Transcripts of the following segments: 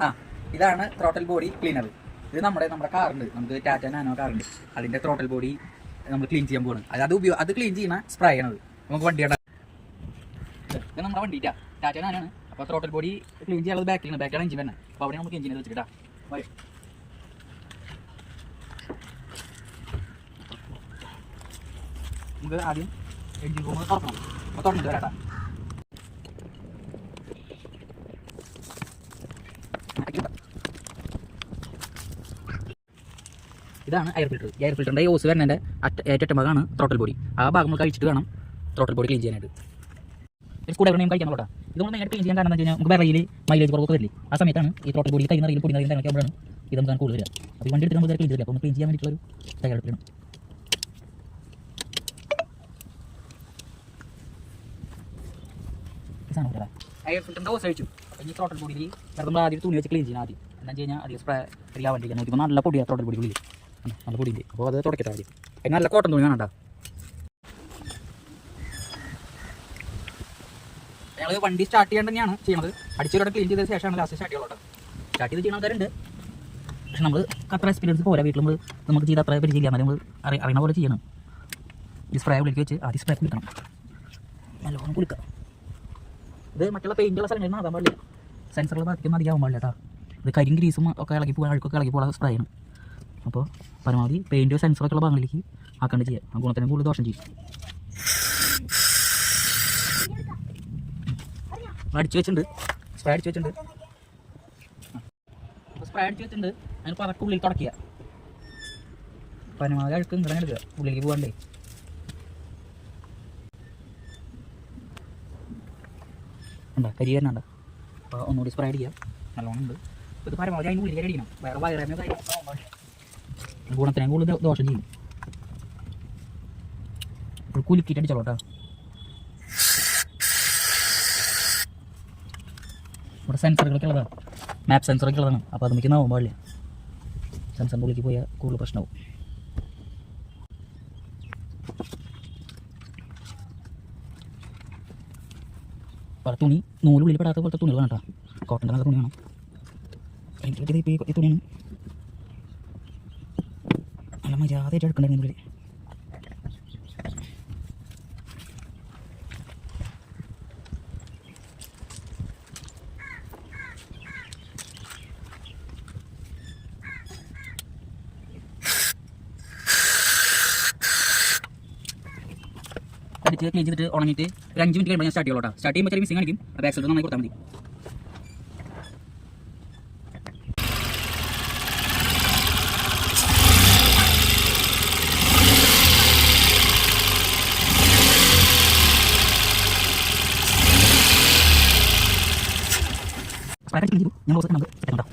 ആ ഇതാണ് throttle body cleaner. ഇത് നമ്മുടെ കാറുണ്ട്, നമുക്ക് ടാറ്റ നാനോ കാറുണ്ട്, അതിൻ്റെ ത്രോട്ടൽ ബോഡി നമ്മൾ ക്ലീൻ ചെയ്യാൻ പോകുന്നത്. അത് ക്ലീൻ ചെയ്യുന്ന സ്പ്രേ ആണത്. നമുക്ക് വണ്ടിയുടെ ഇത് നമ്മുടെ വണ്ടി ടാറ്റ നാനോ ആണ്. അപ്പോൾ ത്രോട്ടൽ ബോഡി ക്ലീൻ ചെയ്യാനുള്ളത് ബാക്കിലാണ് എഞ്ചിൻ തന്നെ. അപ്പോൾ അവിടെ നമുക്ക് എഞ്ചിൻ വെച്ചിട്ടാ നമുക്ക് ആദ്യം എഞ്ചിൻ റൂം തുറക്കണം. അപ്പോൾ തുറന്നിട്ട് വരാട്ടാ. ഇതാണ് എയർ ഫിൽറ്റർ. എയർ ഫിൽറ്ററിൻ്റെ ഓസ് വരുന്നതിൻ്റെ ഏറ്റവും ഭാഗമാണ് ത്രോട്ടൽ ബോഡി. ആ ഭാഗം നമ്മൾ കഴിച്ചിട്ട് വേണം ത്രോട്ടൽ ബോഡി ക്ലീൻ ചെയ്യാനായിട്ട്. സ്കൂൾ ഡ്രൈവറിനെയും കഴിക്കാൻ നോക്കാം. ഇതുകൊണ്ട് നേരിട്ട് ക്ലീൻ ചെയ്യാൻ കാരണം എന്താ വെച്ച് കഴിഞ്ഞാൽ നമുക്ക് വിറയിൽ മൈലേജ് കുറവൊക്കെ വരില്ലേ, ആ സമയത്താണ് ഈ ത്രോട്ടൽ ബോഡി കൈ നിറയിൽ പൊടി നിറയിൽ ആകുമ്പോഴാണ് ഇത് നമുക്ക് കൂടുതൽ വരിക. അപ്പോൾ ഈ വണ്ടി എടുത്ത് നമുക്ക് ക്ലീൻ ചെയ്തില്ല. അപ്പോൾ ഒന്ന് ക്ലീൻ ചെയ്യാൻ വേണ്ടിയിട്ടുള്ളൊരു തയ്യാറെടുപ്പിലാണ്. എയർ ഫിൽറ്ററിൻ്റെ ഓസ് കഴിച്ചു. അപ്പോൾ ഈ ത്രോട്ടൽ ബോഡിയിൽ നമ്മൾ ആദ്യം തുണി വെച്ച് ക്ലീൻ ചെയ്യാൻ ആദ്യം എന്താ വെച്ച് കഴിഞ്ഞാൽ അധികം സ്പ്രേ എല്ലാം വേണ്ടിയിരിക്കാൻ നോക്കിയപ്പോൾ നല്ല പൊടിയാണ് ത്രോട്ടൽ ബോഡി ഉള്ളിൽ, നല്ല പൊടിയുണ്ട്. അപ്പോൾ അത് തുടക്കട്ടെ ആദ്യം. അതിന് നല്ല കോട്ടൺ തുണി കാണണ്ട. ഞങ്ങൾ വണ്ടി സ്റ്റാർട്ട് ചെയ്യാൻ തന്നെയാണ് ചെയ്യുന്നത്. അടിച്ചൊരു ക്ലീൻ ചെയ്തതിന് ശേഷമാണ് ലാസ്റ്റ് സ്റ്റാർട്ട് ചെയ്യുള്ളൂ. സ്റ്റാർട്ട് ചെയ്ത് ചെയ്യുന്ന ആൾക്കാരുണ്ട്, പക്ഷെ നമ്മൾ അത്ര എക്സ്പീരിയൻസ് പോരാ. വീട്ടിൽ നമുക്ക് ചെയ്ത് അത്ര പരിചയമില്ല. നമ്മൾ അറിയണ പോലെ ചെയ്യണം. ഈ സ്പ്രേ ഉള്ളിലേക്ക് വെച്ച് ആദ്യം സ്പ്രേ കുളിക്കണം, നല്ലോണം കുളിക്കാം. ഇത് മറ്റുള്ള പെയിൻറ്റുള്ള സ്ഥലങ്ങളിൽ നിന്ന് ആകാൻ പാടില്ല, സെൻസറുകൾ ബാധിക്കുന്ന അധികം ആകാൻ പാടില്ല കേട്ടോ. ഇത് കരിയും ഗ്രീസും ഒക്കെ ഇളകി പോകാൻ അഴുക്കൊക്കെ ഇളകി പോകാൻ സ്പ്രേ ആണ്. അപ്പോൾ പരമാവധി പെയിൻറ്റോ സെൻസറൊക്കെ ഉള്ള ഭാഗങ്ങളിലേക്ക് ആക്കാണ്ട് ചെയ്യാം. ആ ഗുണത്തിനും കൂടുതൽ ദോഷം ചെയ്യും. അടിച്ചു വെച്ചിട്ടുണ്ട്, സ്പ്രേ അടിച്ചു വെച്ചിട്ടുണ്ട്. അപ്പോൾ സ്പ്രേ അടിച്ചു വെച്ചിട്ടുണ്ട്. അതിന് പതക്കെ ഉള്ളിൽ തുടക്കുക. പരമാവധി അഴുക്ക് ഇങ്ങനെ എടുക്കുക, ഉള്ളിലേക്ക് പോകാണ്ടേ. ഉണ്ടോ കരി തന്നെ. അപ്പോൾ ഒന്നുകൂടി സ്പ്രേ അടിക്കുക, നല്ലോണം ഉണ്ട്. ഇത് പരമാവധി അതിന് ഉള്ളിലേക്ക് അടിക്കണം. വേറെ വയറേമോ ഗുണത്തിനും കൂടുതൽ ദോഷം ചെയ്യും. ഇപ്പോൾ കുലുക്കിയിട്ട് അടിച്ചോളൂ കേട്ടോ. ഇവിടെ സെൻസറുകളൊക്കെ ഉള്ളതാണ്, മാപ്പ് സെൻസറൊക്കെ ഉള്ളതാണ്. അപ്പോൾ അത് നമുക്ക് നാവാൻ പാടില്ല. സെൻസറിൻ്റെ ഉള്ളിലേക്ക് പോയാൽ കൂടുതൽ പ്രശ്നമാവും. പല തുണി നൂലുള്ളിൽ പെടാത്ത പോലത്തെ തുണികൾ വേണം കേട്ടോ. കോട്ടൻ്റെ നല്ല തുണി വേണം. എനിക്ക് ഇപ്പോൾ ഈ തുണിയാണ് നല്ല മര്യാദയായിട്ട് എടുക്കണ്ടെങ്കിൽ അടിച്ച് ക്ലീൻ ചെയ്തിട്ട് ഉണങ്ങിയിട്ട് ഒരു 5 മിനിറ്റ് കഴിയുമ്പോൾ ഞാൻ സ്റ്റാർട്ട് ചെയ്യുള്ളൂ കേട്ടോ. സ്റ്റാർട്ട് ചെയ്യുമ്പോൾ ചെറിയ മിസ്സിംഗ് കാണിക്കും. അപ്പോൾ ആക്സിഡൻറ്റ് നന്നായി കൊടുത്താൽ മതി. സ്പ്രേ ക്ലീൻ ചെയ്തു. ഞങ്ങൾ നമുക്ക് സെക്കൻഡോ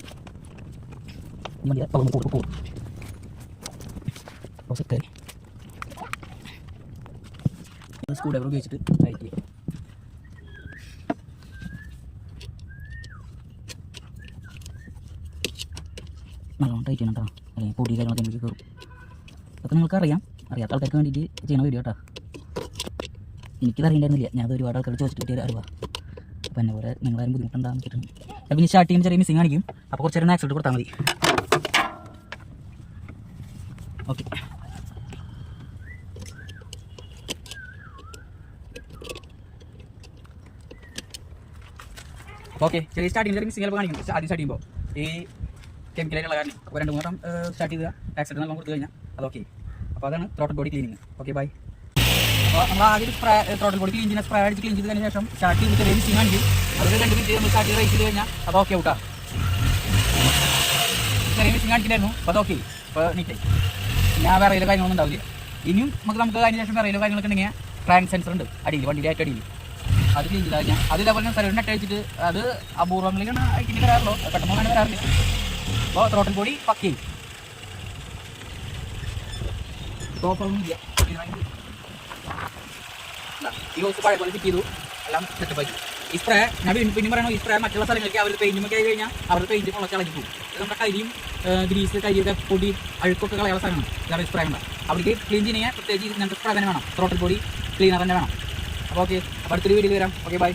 ഈ വണ്ടിയുടെ പവർ പോകും. കയറി സ്ക്രൂ ഡ്രൈവർ ഉപയോഗിച്ചിട്ട് ടൈറ്റ് ചെയ്യുക. നല്ലോണം ടൈറ്റ് ചെയ്യണം കേട്ടോ, അല്ലെങ്കിൽ പൊടി കാര്യങ്ങളൊക്കെ നമുക്ക് കയറും. അതൊക്കെ നിങ്ങൾക്ക് അറിയാത്ത ആൾക്കാർക്ക് വേണ്ടിയിട്ട് ചെയ്യണ വീഡിയോ കേട്ടോ. എനിക്കിത് അറിയണ്ടായിരുന്നില്ല, ഞാൻ അത് ഒരുപാട് ആൾക്കാർ ചോദിച്ചിട്ട് കിട്ടിയ അറിവാ. അപ്പോൾ എന്നെ പോലെ നിങ്ങളാരും ബുദ്ധിമുട്ടുണ്ടാകുന്ന വെച്ചിട്ടുണ്ട്. അപ്പോൾ ഇനി സ്റ്റാർട്ട് ചെയ്യുമ്പോൾ ചെറിയ മിസ്സിങ് കാണിക്കും. അപ്പോൾ കുറച്ച് നേരം ആക്സിഡൻറ്റ് കൊടുത്താൽ മതി. ഓക്കെ, ഓക്കെ ചെറിയ സ്റ്റാർട്ടിങ് ചെറിയ മിസ്സിങ് ചിലപ്പോൾ കാണിക്കും. ആദ്യം സ്റ്റാർട്ട് ചെയ്യുമ്പോൾ ഈ കെമിക്കലായിട്ടുള്ള കാരണം അപ്പോൾ 2-3 വട്ടം സ്റ്റാർട്ട് ചെയ്ത് ആക്സിഡൻറ്റ് നല്ലോണം കൊടുത്തു കഴിഞ്ഞാൽ അത് ഓക്കെ. അപ്പോൾ അതാണ് throttle body cleaning. Okay bye. അപ്പോൾ നമ്മൾ ആദ്യം സ്പ്രേ ത്രോട്ടൽ ബോഡി ക്ലീൻ ചെയ്യുന്ന സ്പ്രേ അടിച്ച് ക്ലീൻ ചെയ്തതിന് ശേഷം സ്റ്റാർട്ട് ചെയ്ത് ചെറിയ മിസ്സിങ് കാണിക്കും. അതൊരു 2 മിനിറ്റ് നമ്മൾ സ്റ്റാർട്ട് ചെയ്ത് റേസ് ചെയ്ത് കഴിഞ്ഞാൽ അത് ഓക്കെ ഔട്ടാ. ചെറിയ മിസ്സിങ് കാണിച്ചിട്ടുണ്ടായിരുന്നു, അപ്പോൾ അത് ഓക്കെ. അപ്പോൾ നീറ്റായി. ഞാൻ വിറയിലെ കാര്യങ്ങളൊന്നും ഉണ്ടാവില്ല. ഇനിയും നമുക്ക് അതിന് ശേഷം വിറയിലെ കാര്യങ്ങളൊക്കെ ഉണ്ടെങ്കിൽ ക്രാങ്ക് സെൻസർ ഉണ്ട് അടിയിൽ, വണ്ടിയുടെ ഏറ്റവും അടിയിൽ. അത് ക്ലീൻ ചെയ്താൽ കഴിഞ്ഞാൽ അത് ഇതേപോലെ സൈഡിൽ നെറ്റ് അടിച്ചിട്ട് അത് അപൂർവങ്ങളിലാണ് അയക്കിന് വരാറുള്ളൂ, പെട്ടെന്ന് അങ്ങനെ വരാറില്ല. അപ്പോൾ ത്രോട്ടൽ ബോഡി പക്കി ടോപ്പൊന്നുമില്ല. ഈ ഹോസ് പഴയ പോലെ ഫിറ്റ് ചെയ്തു, എല്ലാം സെറ്റപ്പാക്കി. ഈ സ്പ്രേ ഞാൻ പിന്നെ പറയണോ, ഈ സ്പ്രേ മറ്റുള്ള സ്ഥലങ്ങൾക്ക് അവർ പെയിൻറ്റുമൊക്കെ ആയി കഴിഞ്ഞാൽ അവരുടെ പെയിൻറ്റ് മുളച്ച് കളഞ്ഞു പോകും. ഇത് നമ്മുടെ കരിയും ഗ്രീസ് കരിയൊക്കെ പൊടി അഴുക്കൊക്കെ കളയാനുള്ള സ്ഥലമാണ്. ഇതാണ് സ്പ്രേ ഉണ്ട്. അവിടേക്ക് ക്ലീൻ ചെയ്യണമെങ്കിൽ പ്രത്യേകിച്ച് ഇങ്ങനത്തെ സ്പ്രേ തന്നെ വേണം, ത്രോട്ടൽ ബോഡി ക്ലീനർ തന്നെ വേണം. അപ്പോൾ ഓക്കെ, അപ്പോൾ അടുത്തൊരു വീഡിയോയിൽ വരാം. Okay bye.